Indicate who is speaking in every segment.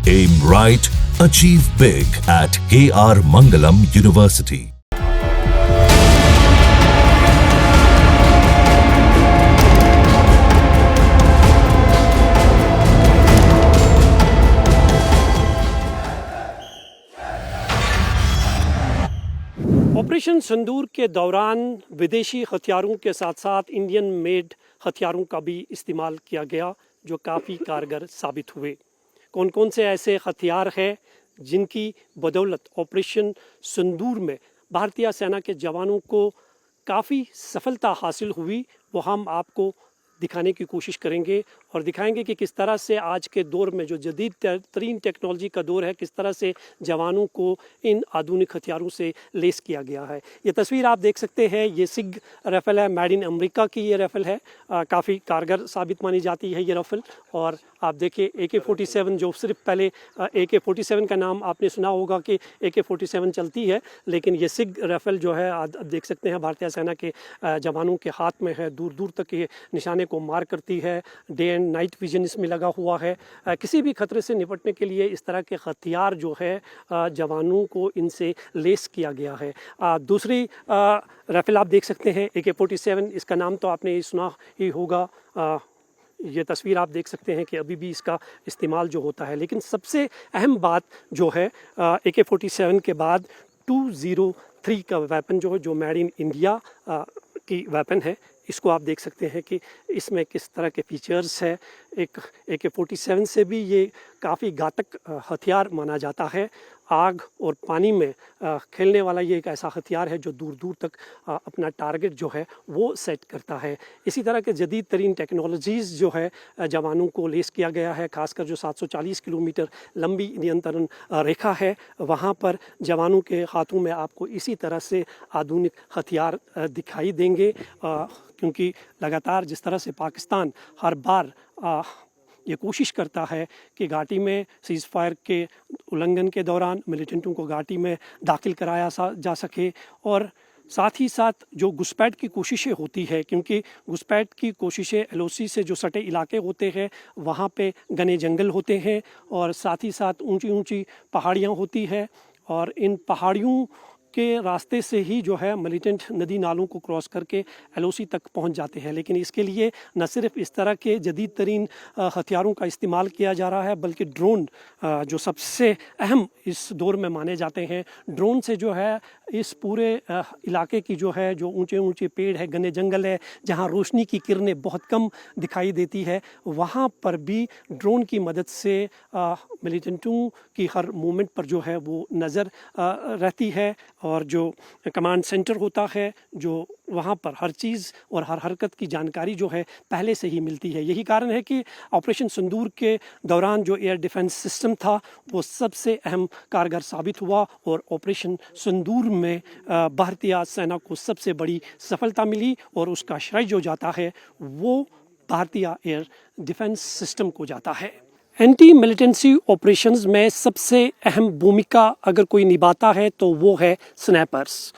Speaker 1: Aim right, achieve big at KR Mangalam University.
Speaker 2: Operation Sindoor के दौरान विदेशी हथियारों के साथ साथ इंडियन मेड हथियारों का भी इस्तेमाल किया गया, जो काफ़ी कारगर साबित हुए। कौन कौन से ऐसे हथियार हैं जिनकी बदौलत ऑपरेशन सिंदूर में भारतीय सेना के जवानों को काफ़ी सफलता हासिल हुई, वो हम आपको दिखाने की कोशिश करेंगे और दिखाएंगे कि किस तरह से आज के दौर में जो जदीद तरीन टेक्नोलॉजी का दौर है, किस तरह से जवानों को इन आधुनिक हथियारों से लेस किया गया है। ये तस्वीर आप देख सकते हैं, ये सिग राइफल है, मेड इन अमेरिका की ये राइफल है। काफ़ी कारगर साबित मानी जाती है ये राइफल। और आप देखिए AK-47, जो सिर्फ पहले AK-47 का नाम आपने सुना होगा कि AK-47 चलती है, लेकिन ये सिग राइफल जो है आप देख सकते हैं भारतीय सेना के जवानों के हाथ में है। दूर दूर तक ये निशाने को मार करती है। डे एंड नाइट विजन इसमें लगा हुआ है। किसी भी खतरे से निपटने के लिए इस तरह के हथियार जो है जवानों को इनसे लेस किया गया है। दूसरी राइफल आप देख सकते हैं AK-47, इसका नाम तो आपने सुना ही होगा। ये तस्वीर आप देख सकते हैं कि अभी भी इसका इस्तेमाल जो होता है। लेकिन सबसे अहम बात जो है AK-47 के बाद 203 का वेपन जो है, जो मेड इन इंडिया की वेपन है, इसको आप देख सकते हैं कि इसमें किस तरह के फीचर्स है। एक AK-47 से भी ये काफ़ी घातक हथियार माना जाता है। आग और पानी में खेलने वाला ये एक ऐसा हथियार है जो दूर दूर तक अपना टारगेट जो है वो सेट करता है। इसी तरह के जदीद तरीन टेक्नोलॉजीज़ जो है जवानों को लेस किया गया है। खासकर जो 740 किलोमीटर लंबी नियंत्रण रेखा है, वहाँ पर जवानों के हाथों में आपको इसी तरह से आधुनिक हथियार दिखाई देंगे, क्योंकि लगातार जिस तरह से पाकिस्तान हर बार ये कोशिश करता है कि घाटी में सीज़ फायर के उल्लंघन के दौरान मिलिटेंटों को घाटी में दाखिल कराया जा सके, और साथ ही साथ जो घुसपैठ की कोशिशें होती है, क्योंकि घुसपैठ की कोशिशें LOC से जो सटे इलाके होते हैं वहाँ पे घने जंगल होते हैं और साथ ही साथ ऊंची ऊंची पहाड़ियाँ होती है, और इन पहाड़ियों के रास्ते से ही जो है मिलिटेंट नदी नालों को क्रॉस करके LOC तक पहुंच जाते हैं। लेकिन इसके लिए न सिर्फ इस तरह के जदीद तरीन हथियारों का इस्तेमाल किया जा रहा है, बल्कि ड्रोन जो सबसे अहम इस दौर में माने जाते हैं। ड्रोन से जो है इस पूरे इलाके की जो है, जो ऊंचे ऊंचे पेड़ है, घने जंगल है, जहां रोशनी की किरणें बहुत कम दिखाई देती है, वहां पर भी ड्रोन की मदद से मिलिटेंटों की हर मूवमेंट पर जो है वो नज़र रहती है, और जो कमांड सेंटर होता है, जो वहाँ पर हर चीज़ और हर हरकत की जानकारी जो है पहले से ही मिलती है। यही कारण है कि ऑपरेशन सिंदूर के दौरान जो एयर डिफेंस सिस्टम था वो सबसे अहम कारगर साबित हुआ, और ऑपरेशन सिंदूर में भारतीय सेना को सबसे बड़ी सफलता मिली, और उसका श्रेय जो जाता है वो भारतीय एयर डिफेंस सिस्टम को जाता है। एंटी मिलिटेंसी ऑपरेशंस में सबसे अहम भूमिका अगर कोई निभाता है तो वो है स्नैपर्स।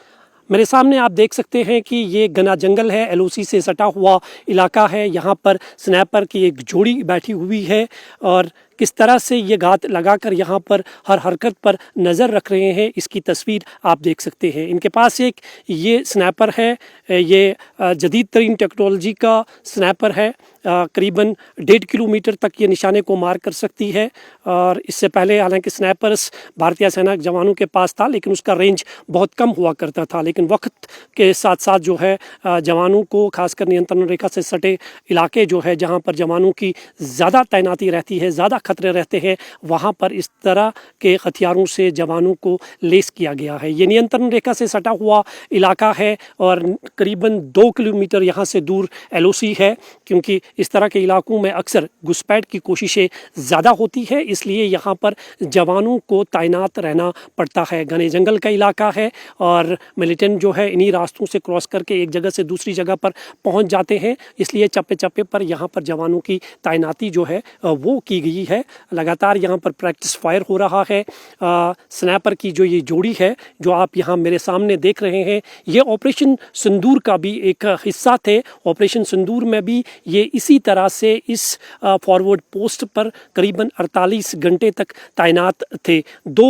Speaker 2: मेरे सामने आप देख सकते हैं कि ये घना जंगल है, LOC से सटा हुआ इलाका है। यहाँ पर स्नैपर की एक जोड़ी बैठी हुई है, और किस तरह से ये घात लगाकर यहाँ पर हर हरकत पर नज़र रख रहे हैं, इसकी तस्वीर आप देख सकते हैं। इनके पास एक ये स्नैपर है, ये जदीद तरीन टेक्नोलॉजी का स्नैपर है। करीबन 1.5 किलोमीटर तक ये निशाने को मार कर सकती है, और इससे पहले हालांकि स्नैपर्स भारतीय सेना के जवानों के पास था, लेकिन उसका रेंज बहुत कम हुआ करता था। लेकिन वक्त के साथ साथ जो है जवानों को, खासकर नियंत्रण रेखा से सटे इलाके जो है, जहाँ पर जवानों की ज़्यादा तैनाती रहती है, ज़्यादा खतरे रहते हैं, वहाँ पर इस तरह के हथियारों से जवानों को लेस किया गया है। ये नियंत्रण रेखा से सटा हुआ इलाका है, और करीबन 2 किलोमीटर यहाँ से दूर LOC है, क्योंकि इस तरह के इलाकों में अक्सर घुसपैठ की कोशिशें ज़्यादा होती है, इसलिए यहाँ पर जवानों को तैनात रहना पड़ता है। घने जंगल का इलाका है, और मिलिटेंट जो है इन्हीं रास्तों से क्रॉस करके एक जगह से दूसरी जगह पर पहुँच जाते हैं, इसलिए चप्पे चप्पे पर यहाँ पर जवानों की तैनाती जो है वो की गई है। लगातार यहाँ पर प्रैक्टिस फायर हो रहा है। स्नैपर की जो ये जोड़ी है, जो आप यहाँ मेरे सामने देख रहे हैं, ये ऑपरेशन सिंदूर का भी एक हिस्सा थे। ऑपरेशन सिंदूर में भी ये इसी तरह से इस फॉरवर्ड पोस्ट पर करीबन 48 घंटे तक तैनात थे। दो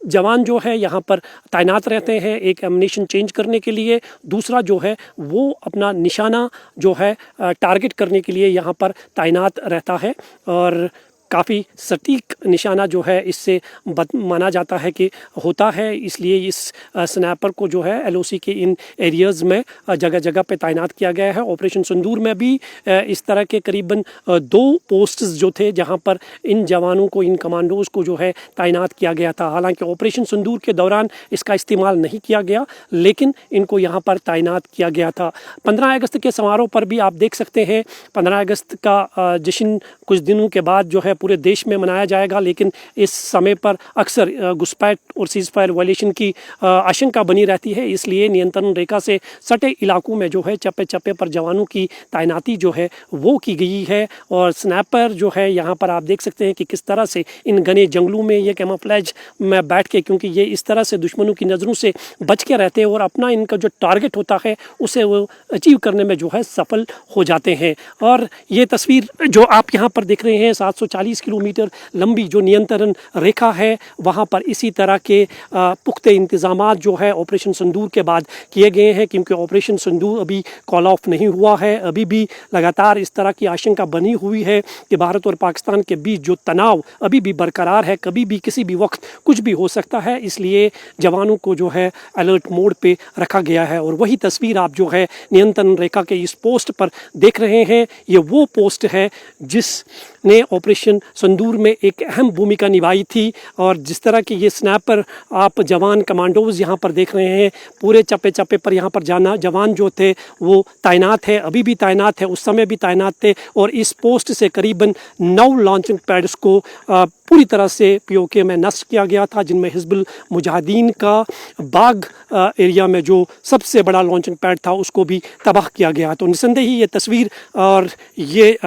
Speaker 2: जवान जो है यहाँ पर तैनात रहते हैं, एक एमिनेशन चेंज करने के लिए, दूसरा जो है वो अपना निशाना जो है टारगेट करने के लिए यहाँ पर तैनात रहता है। और काफ़ी सटीक निशाना जो है इससे माना जाता है कि होता है, इसलिए इस स्नैपर को जो है एलओसी के इन एरियाज़ में जगह जगह पे तैनात किया गया है। ऑपरेशन सिंदूर में भी इस तरह के करीबन 2 पोस्ट्स जो थे जहां पर इन जवानों को, इन कमांडोज़ को जो है तैनात किया गया था। हालांकि ऑपरेशन सिंदूर के दौरान इसका इस्तेमाल नहीं किया गया, लेकिन इनको यहाँ पर तैनात किया गया था। 15 अगस्त के समारोह पर भी आप देख सकते हैं, 15 अगस्त का जश्न कुछ दिनों के बाद जो है पूरे देश में मनाया जाएगा, लेकिन इस समय पर अक्सर घुसपैठ और सीज फायर वायलेशन की आशंका बनी रहती है। इसलिए नियंत्रण रेखा से सटे इलाकों में जो है चप्पे चप्पे पर जवानों की तैनाती जो है वो की गई है। और स्नैपर जो है यहाँ पर आप देख सकते हैं कि किस तरह से इन घने जंगलों में ये कैमोफ्लेज में बैठ के, क्योंकि ये इस तरह से दुश्मनों की नज़रों से बच के रहते हैं और अपना इनका जो टारगेट होता है उसे वो अचीव करने में जो है सफल हो जाते हैं। और ये तस्वीर जो आप यहाँ पर देख रहे हैं, 740 किलोमीटर लंबी जो नियंत्रण रेखा है, वहाँ पर इसी तरह के पुख्ते इंतजामात जो है ऑपरेशन सिंदूर के बाद किए गए हैं, क्योंकि ऑपरेशन सिंदूर अभी कॉल ऑफ नहीं हुआ है। अभी भी लगातार इस तरह की आशंका बनी हुई है कि भारत और पाकिस्तान के बीच जो तनाव अभी भी बरकरार है, कभी भी किसी भी वक्त कुछ भी हो सकता है। इसलिए जवानों को जो है अलर्ट मोड पे रखा गया है। और वही तस्वीर आप जो है नियंत्रण रेखा के इस पोस्ट पर देख रहे हैं, ये वो पोस्ट है जिसने ऑपरेशन सिंदूर में एक अहम भूमिका निभाई थी। और जिस तरह के ये स्नैपर आप जवान कमांडोज यहाँ पर देख रहे हैं, पूरे चप्पे चप्पे पर यहाँ पर जवान जो थे वो तैनात है, अभी भी तैनात है, उस समय भी तैनात थे। और इस पोस्ट से करीबन 9 लॉन्चिंग पैड्स को पूरी तरह से पीओके में नष्ट किया गया था, जिनमें हिजबुल मुजाहिदीन का बाग एरिया में जो सबसे बड़ा लॉन्चिंग पैड था उसको भी तबाह किया गया। तो निसंदेह ही ये तस्वीर और ये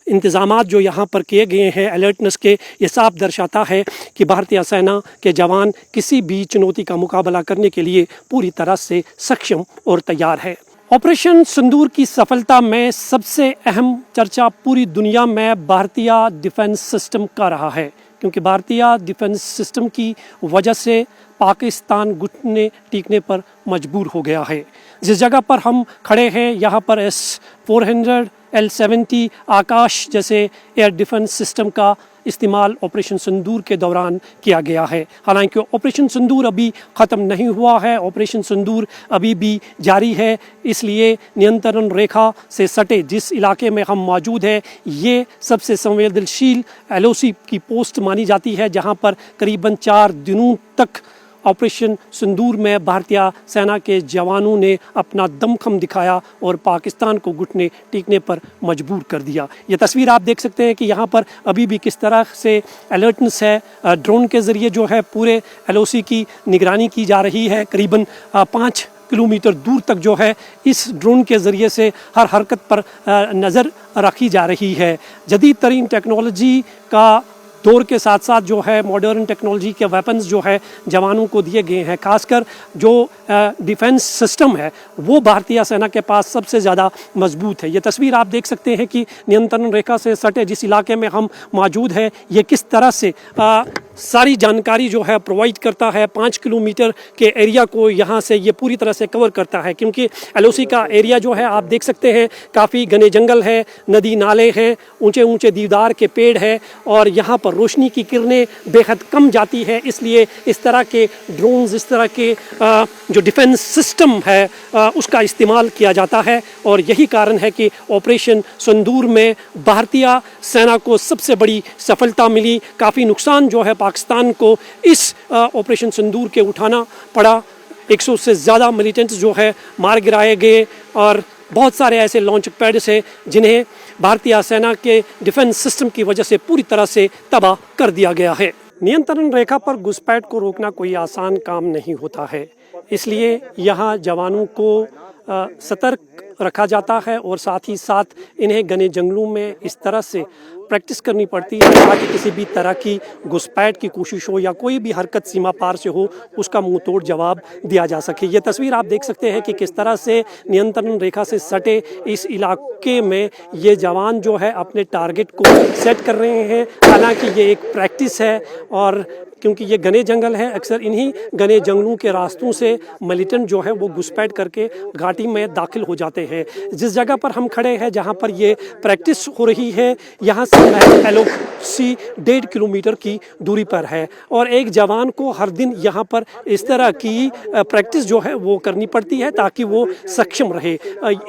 Speaker 2: इंतज़ामात जो यहाँ पर किए गए हैं अलर्टनेस के, ये साफ दर्शाता है कि भारतीय सेना के जवान किसी भी चुनौती का मुकाबला करने के लिए पूरी तरह से सक्षम और तैयार है। ऑपरेशन सिंदूर की सफलता में सबसे अहम चर्चा पूरी दुनिया में भारतीय डिफेंस सिस्टम का रहा है, क्योंकि भारतीय डिफेंस सिस्टम की वजह से पाकिस्तान घुटने टेकने पर मजबूर हो गया है। जिस जगह पर हम खड़े हैं यहाँ पर S-400, L-70 आकाश जैसे एयर डिफेंस सिस्टम का इस्तेमाल ऑपरेशन सिंदूर के दौरान किया गया है। हालांकि ऑपरेशन सिंदूर अभी ख़त्म नहीं हुआ है, ऑपरेशन सिंदूर अभी भी जारी है। इसलिए नियंत्रण रेखा से सटे जिस इलाके में हम मौजूद हैं, ये सबसे संवेदनशील एलओसी की पोस्ट मानी जाती है, जहां पर करीबन 4 दिनों तक ऑपरेशन सिंदूर में भारतीय सेना के जवानों ने अपना दमखम दिखाया और पाकिस्तान को घुटने टेकने पर मजबूर कर दिया। ये तस्वीर आप देख सकते हैं कि यहाँ पर अभी भी किस तरह से अलर्टनेस है। ड्रोन के ज़रिए जो है पूरे एलओसी की निगरानी की जा रही है। करीबन 5 किलोमीटर दूर तक जो है इस ड्रोन के ज़रिए से हर हरकत पर नज़र रखी जा रही है। जदीद तरीन टेक्नोलॉजी का दौर के साथ साथ जो है मॉडर्न टेक्नोलॉजी के वेपन्स जो है जवानों को दिए गए हैं। खासकर जो डिफेंस सिस्टम है वो भारतीय सेना के पास सबसे ज़्यादा मजबूत है। ये तस्वीर आप देख सकते हैं कि नियंत्रण रेखा से सटे जिस इलाके में हम मौजूद हैं, ये किस तरह से सारी जानकारी जो है प्रोवाइड करता है। 5 किलोमीटर के एरिया को यहाँ से ये पूरी तरह से कवर करता है, क्योंकि एलओसी का एरिया जो है आप देख सकते हैं काफ़ी घने जंगल है, नदी नाले हैं, ऊंचे ऊंचे देवदार के पेड़ है और यहाँ पर रोशनी की किरणें बेहद कम जाती है। इसलिए इस तरह के ड्रोन्स, इस तरह के जो डिफेंस सिस्टम है उसका इस्तेमाल किया जाता है। और यही कारण है कि ऑपरेशन सिंदूर में भारतीय सेना को सबसे बड़ी सफलता मिली। काफ़ी नुकसान जो है पाकिस्तान को इस ऑपरेशन सिंदूर के उठाना पड़ा। 100 से ज़्यादा मिलिटेंट्स जो है मार गिराए गए और बहुत सारे ऐसे लॉन्च पैड्स हैं जिन्हें भारतीय सेना के डिफेंस सिस्टम की वजह से पूरी तरह से तबाह कर दिया गया है। नियंत्रण रेखा पर घुसपैठ को रोकना कोई आसान काम नहीं होता है, इसलिए यहाँ जवानों को सतर्क रखा जाता है और साथ ही साथ इन्हें घने जंगलों में इस तरह से प्रैक्टिस करनी पड़ती है ताकि किसी भी तरह की घुसपैठ की कोशिश हो या कोई भी हरकत सीमा पार से हो उसका मुंह तोड़ जवाब दिया जा सके। ये तस्वीर आप देख सकते हैं कि किस तरह से नियंत्रण रेखा से सटे इस इलाके में ये जवान जो है अपने टारगेट को सेट कर रहे हैं। हालांकि ये एक प्रैक्टिस है और क्योंकि ये घने जंगल है, अक्सर इन्हीं घने जंगलों के रास्तों से मिलिटेंट जो है वो घुसपैठ करके घाटी में दाखिल हो जाते हैं। जिस जगह पर हम खड़े हैं जहाँ पर ये प्रैक्टिस हो रही है, यहाँ से महज LOC 1.5 किलोमीटर की दूरी पर है और एक जवान को हर दिन यहाँ पर इस तरह की प्रैक्टिस जो है वो करनी पड़ती है ताकि वो सक्षम रहे।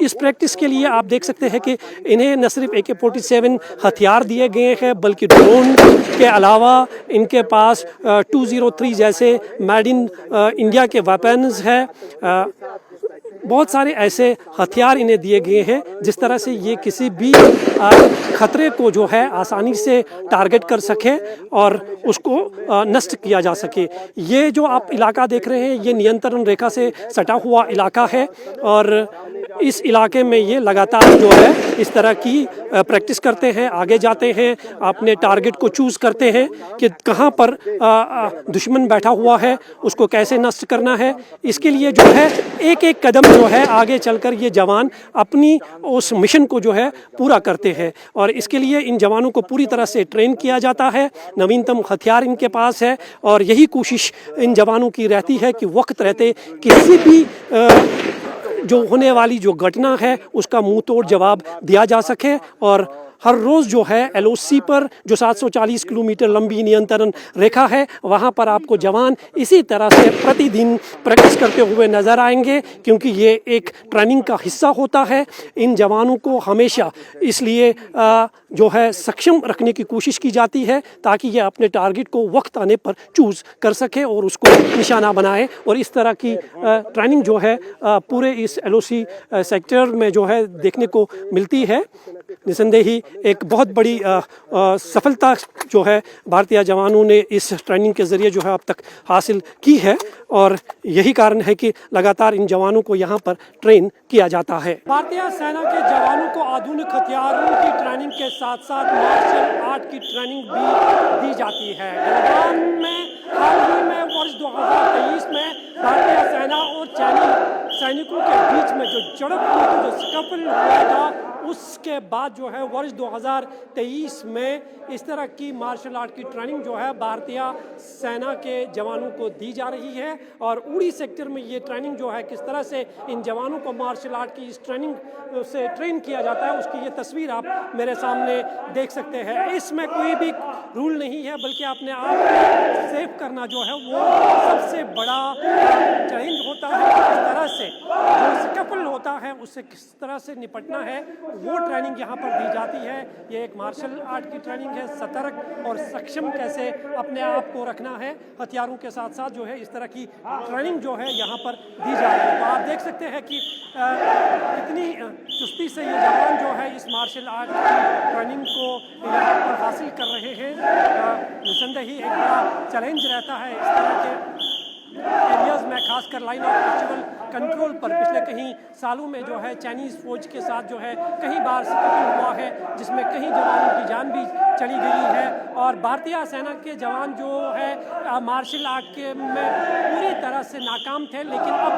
Speaker 2: इस प्रैक्टिस के लिए आप देख सकते हैं कि इन्हें न सिर्फ AK-47 हथियार दिए गए हैं बल्कि ड्रोन के अलावा इनके पास 203 जैसे मेड इन इंडिया के वेपन्स है। बहुत सारे ऐसे हथियार इन्हें दिए गए हैं जिस तरह से ये किसी भी खतरे को जो है आसानी से टारगेट कर सके और उसको नष्ट किया जा सके। ये जो आप इलाका देख रहे हैं ये नियंत्रण रेखा से सटा हुआ इलाका है और इस इलाके में ये लगातार जो है इस तरह की प्रैक्टिस करते हैं, आगे जाते हैं, अपने टारगेट को चूज़ करते हैं कि कहाँ पर दुश्मन बैठा हुआ है, उसको कैसे नष्ट करना है। इसके लिए जो है एक एक कदम जो है आगे चलकर ये जवान अपनी उस मिशन को जो है पूरा करते हैं और इसके लिए इन जवानों को पूरी तरह से ट्रेन किया जाता है। नवीनतम हथियार इनके पास है और यही कोशिश इन जवानों की रहती है कि वक्त रहते किसी भी जो होने वाली जो घटना है उसका मुंह तोड़ जवाब दिया जा सके। और हर रोज़ जो है LOC पर जो 740 किलोमीटर लंबी नियंत्रण रेखा है वहाँ पर आपको जवान इसी तरह से प्रतिदिन प्रैक्टिस करते हुए नज़र आएंगे क्योंकि ये एक ट्रेनिंग का हिस्सा होता है। इन जवानों को हमेशा इसलिए जो है सक्षम रखने की कोशिश की जाती है ताकि ये अपने टारगेट को वक्त आने पर चूज़ कर सके और उसको निशाना बनाए और इस तरह की ट्रेनिंग जो है पूरे इस LOC सेक्टर में जो है देखने को मिलती है। निसंदेही एक बहुत बड़ी सफलता जो है भारतीय जवानों ने इस ट्रेनिंग के ज़रिए जो है अब तक हासिल की है और यही कारण है कि लगातार इन जवानों को यहाँ पर ट्रेन किया जाता है। भारतीय सेना के जवानों को आधुनिक हथियारों की ट्रेनिंग के साथ साथ मार्शल आर्ट की ट्रेनिंग भी दी जाती है। गलवान में हाल ही में वर्ष 2023 में भारतीय सेना और चाइनीज सैनिकों के बीच में जो झड़प हुई थी, जो स्कफल हुआ था, उसके बाद जो है वर्ष 2023 में इस तरह की मार्शल आर्ट की ट्रेनिंग जो है भारतीय सेना के जवानों को दी जा रही है और उड़ी सेक्टर में ये ट्रेनिंग जो है किस तरह से इन जवानों को मार्शल आर्ट की इस ट्रेनिंग से ट्रेन किया जाता है उसकी ये तस्वीर आप मेरे सामने देख सकते हैं। इसमें कोई भी रूल नहीं है बल्कि अपने आप को सेव करना जो है वो सबसे बड़ा चैलेंज होता है। किस तरह से जो स्कफल होता है उससे किस तरह से निपटना है वो ट्रेनिंग यहाँ पर दी जाती है। ये एक मार्शल आर्ट की ट्रेनिंग है, सतर्क और सक्षम कैसे अपने आप को रखना है हथियारों के साथ साथ जो है इस तरह की ट्रेनिंग जो है यहाँ पर दी जा रही है। तो आप देख सकते हैं कि कितनी चुस्ती से ये जवान जो है इस मार्शल आर्ट की ट्रेनिंग को यहाँ पर हासिल कर रहे हैं। निसंदेही एक बड़ा चैलेंज रहता है इस तरह के एरियाज़ में, खासकर लाइन ऑफ एक्चुअल कंट्रोल पर। पिछले कई सालों में जो है चाइनीज़ फौज के साथ जो है कई बार स्कफल हुआ है जिसमें कई जवानों की जान भी चली गई है और भारतीय सेना के जवान जो है मार्शल आर्ट के में पूरी तरह से नाकाम थे, लेकिन अब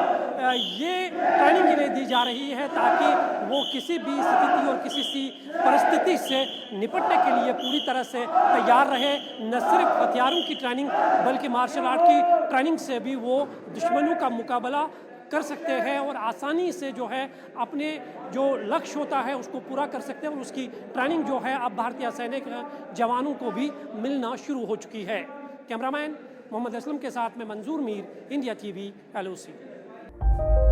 Speaker 2: ये ट्रेनिंग इन्हें दी जा रही है ताकि वो किसी भी स्थिति और किसी सी परिस्थिति से निपटने के लिए पूरी तरह से तैयार रहे। न सिर्फ हथियारों की ट्रेनिंग बल्कि मार्शल आर्ट की ट्रेनिंग से भी वो दुश्मनों का मुकाबला कर सकते हैं और आसानी से जो है अपने जो लक्ष्य होता है उसको पूरा कर सकते हैं और उसकी ट्रेनिंग जो है अब भारतीय सैनिक जवानों को भी मिलना शुरू हो चुकी है। कैमरामैन मोहम्मद असलम के साथ में मंजूर मीर, इंडिया TV, LOC।